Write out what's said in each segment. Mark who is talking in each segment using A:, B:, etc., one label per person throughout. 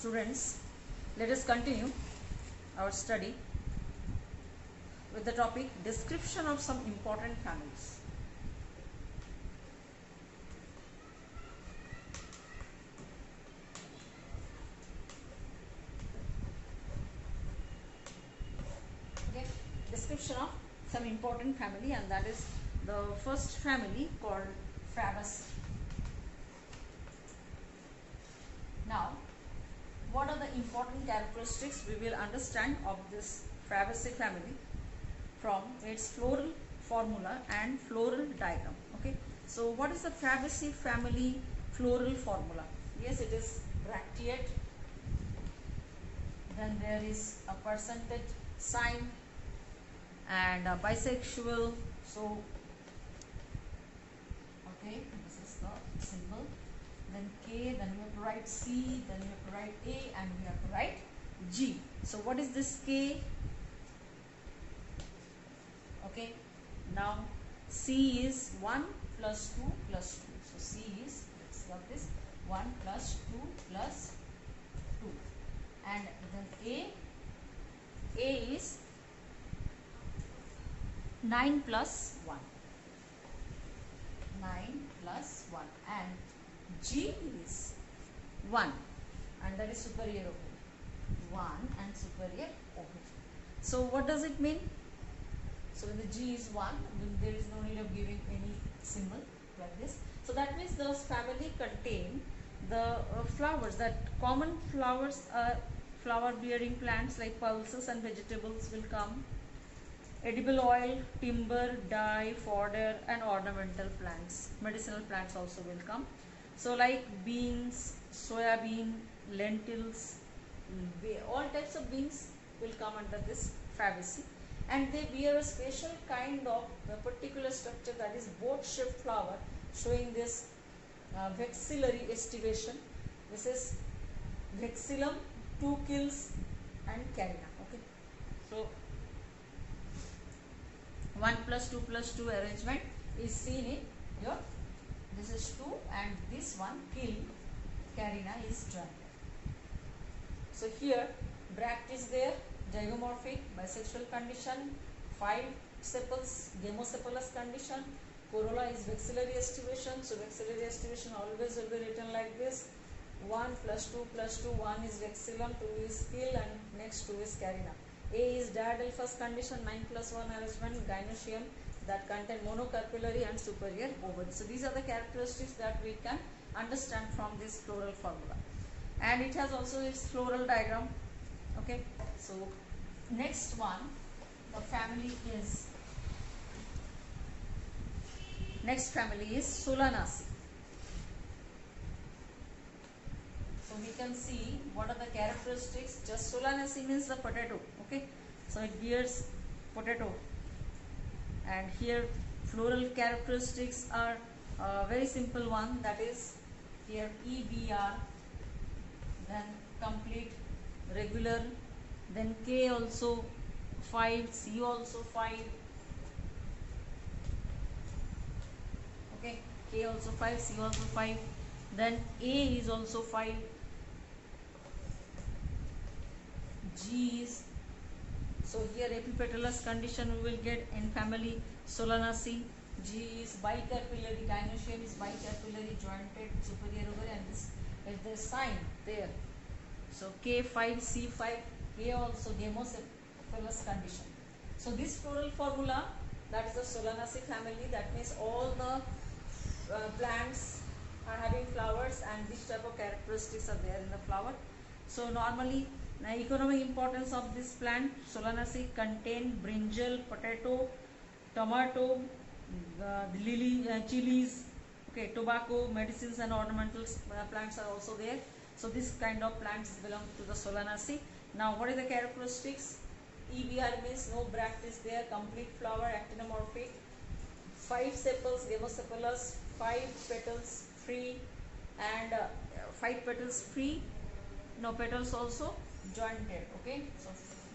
A: Students, let us continue our study with the topic description of some important families. Okay, description of some important family, and that is the first family called Fabaceae. Now, what are the important characteristics we will understand of this Fabaceae family from its floral formula and floral diagram. Okay, so what is the Fabaceae family floral formula? Yes, it is bracteate, then there is a percentage sign and a bisexual. So okay, this is the symbol, then K, then we have to write C, then we have to write A, and we have to write G. So what is this K? Okay, now C is 1 plus 2 plus 2. So C is, let's got this, 1 plus 2 plus 2. And then A is 9 plus 1. 9 plus 1. And G is 1, and that is superior oblique. 1 and superior oblique. So what does it mean? So when the G is 1, there is no need of giving any symbol like this. So that means the family contain the flowers, that common flowers are flower bearing plants like pulses and vegetables will come. Edible oil, timber, dye, fodder, and ornamental plants, medicinal plants also will come. So like beans, soya bean, lentils, all types of beans will come under this Fabaceae, and they bear a special kind of a particular structure, that is boat shaped flower, showing this vexillary estivation. This is vexillum, 2 kills, and carina. Okay, so 1 plus 2 plus 2 arrangement is seen in your, this is 2 and this one kill, carina is joined. So here bract is there, zygomorphic, bisexual condition, 5 sepals, gamosepalous condition, corolla is vexillary estivation. So vexillary estivation always will be written like this: 1 plus 2 plus 2, 1 is vexillum, 2 is kill, and next 2 is carina. A is diadelphous condition, 9 plus 1 arrangement, gynoecium, that contain monocarpellary and superior ovary. So these are the characteristics that we can understand from this floral formula, and it has also its floral diagram. Okay, so next one, the family is, next family is Solanaceae. So we can see what are the characteristics. Just Solanaceae means the potato. Okay, so it bears potato, and here floral characteristics are very simple one, that is here EBR, then complete, regular, then K also 5, C also 5. Okay, K also 5, C also 5, then A is also 5, G is, so here epipetalous condition we will get in family Solanaceae. G is bicarpellary, gynoecium is bicarpellary, jointed, superior ovary, and this is the sign there. So K5, C5, K also gamosepalous condition. So this floral formula, that is the Solanaceae family, that means all the plants are having flowers, and this type of characteristics are there in the flower. So normally, economic importance of this plant, Solanaceae, contain brinjal, potato, tomato, lily, chilies, okay, tobacco, medicines, and ornamental plants are also there. So this kind of plants belong to the Solanaceae. Now what are the characteristics? EBR means no bract is there, complete flower, actinomorphic, 5 sepals, gamosepalous, 5 petals free, and 5 petals free, no petals also jointed. Okay, so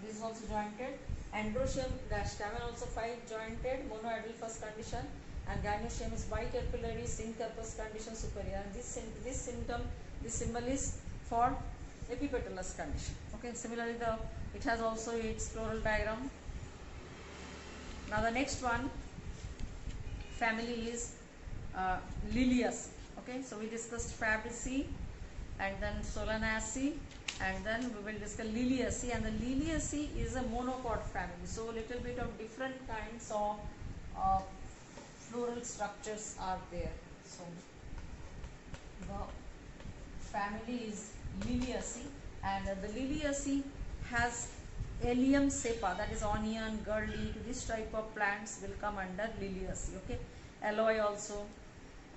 A: this is also jointed. Androecium, the stamen also 5 jointed, monoadelphous condition, and gynoecium is bicarpellary, syncarpous condition, superior. And this symbol is for epipetalous condition. Okay, similarly it has also its floral diagram. Now the next one family is Liliaceae. Okay, so we discussed Fabaceae and then Solanaceae, and then we will discuss Liliaceae, and the Liliaceae is a monocot family. So little bit of different kinds of floral structures are there. So the family is Liliaceae, and the Liliaceae has Allium cepa, that is onion, garlic, this type of plants will come under Liliaceae. Okay, aloe also.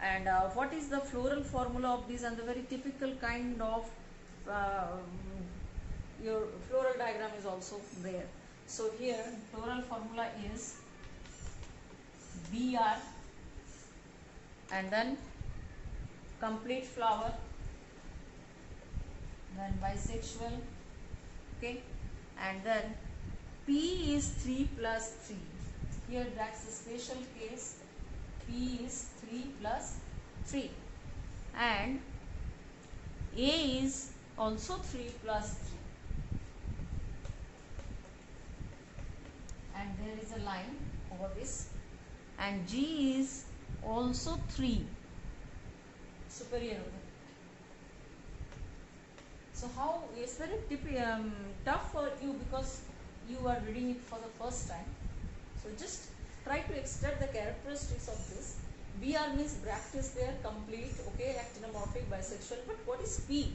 A: And what is the floral formula of this, and the very typical kind of your floral diagram is also there. So here floral formula is BR, and then complete flower, then bisexual. Okay, and then P is 3 plus 3. Here that's the special case. P is 3 plus 3, and A is also 3 plus 3, and there is a line over this, and G is also 3 superior. So how it's very tough for you because you are reading it for the first time. So just try to extract the characteristics of this. BR means bract is there, complete, okay, actinomorphic, bisexual. But what is P?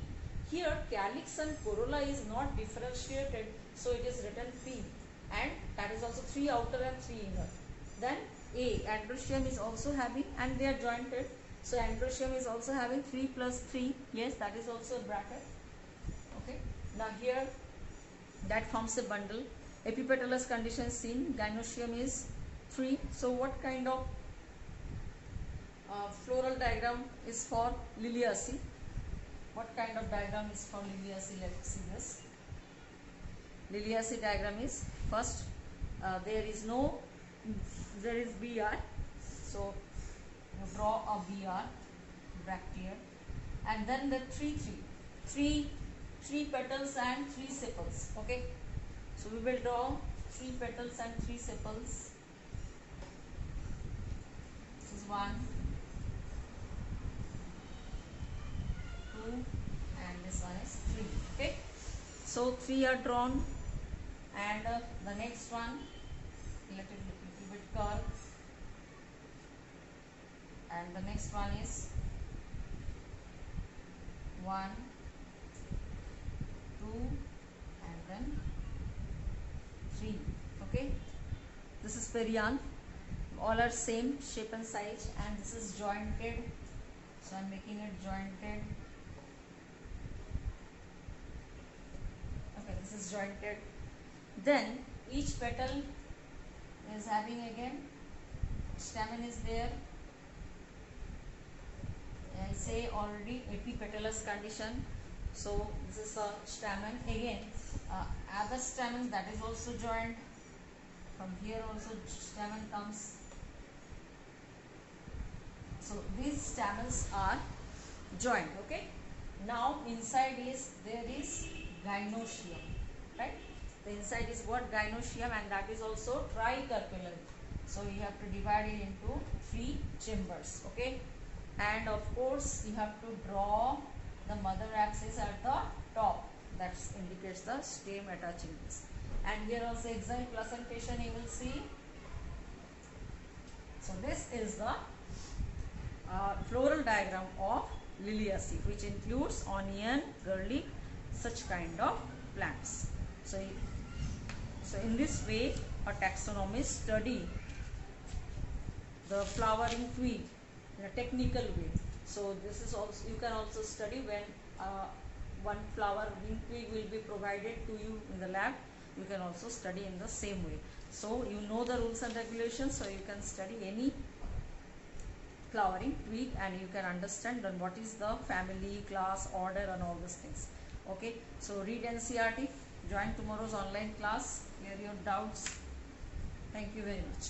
A: Here calyx and corolla is not differentiated, so it is written P, and that is also 3 outer and 3 inner. Then A, androecium is also having, and they are jointed. So androecium is also having 3 plus 3. Yes, that is also a bracket. Okay. Now here that forms a bundle. Epipetalous condition seen. Gynoecium is 3. So what kind of floral diagram is for Liliaceae? What kind of diagram is for Liliaceae? Let's see this. Liliaceae diagram is first there is BR. So you draw a BR bracteate, and then the three petals and 3 sepals. Okay, so we will draw 3 petals and 3 sepals. This is 1, 2, and this one is 3. Okay, so 3 are drawn, and the next one little bit curve, and the next one is 1, 2, and then 3. Okay, this is perianth. All are same shape and size, and this is jointed, so I am making it jointed. Okay, this is jointed. Then each petal is having again stamen is there. I say already epipetalous condition. So this is a stamen again. Other stamen, that is also joined. From here also stamen comes. So these stamens are joined. Okay. Now inside there is gynoecium, right? The inside is what? Gynoecium, and that is also tricarpellary. So you have to divide it into 3 chambers. Okay, and of course you have to draw the mother axis at the top. That indicates the stem attaching this. And here also exile placentation you will see. So this is the floral diagram of Liliaceae, which includes onion, garlic, such kind of plants. So in this way a taxonomist study the flowering twig in a technical way. So this is also, you can also study when one flowering twig will be provided to you in the lab. You can also study in the same way. So you know the rules and regulations, so you can study any flowering twig, and you can understand then what is the family, class, order, and all these things. Okay, so read NCERT, join tomorrow's online class, clear your doubts. Thank you very much.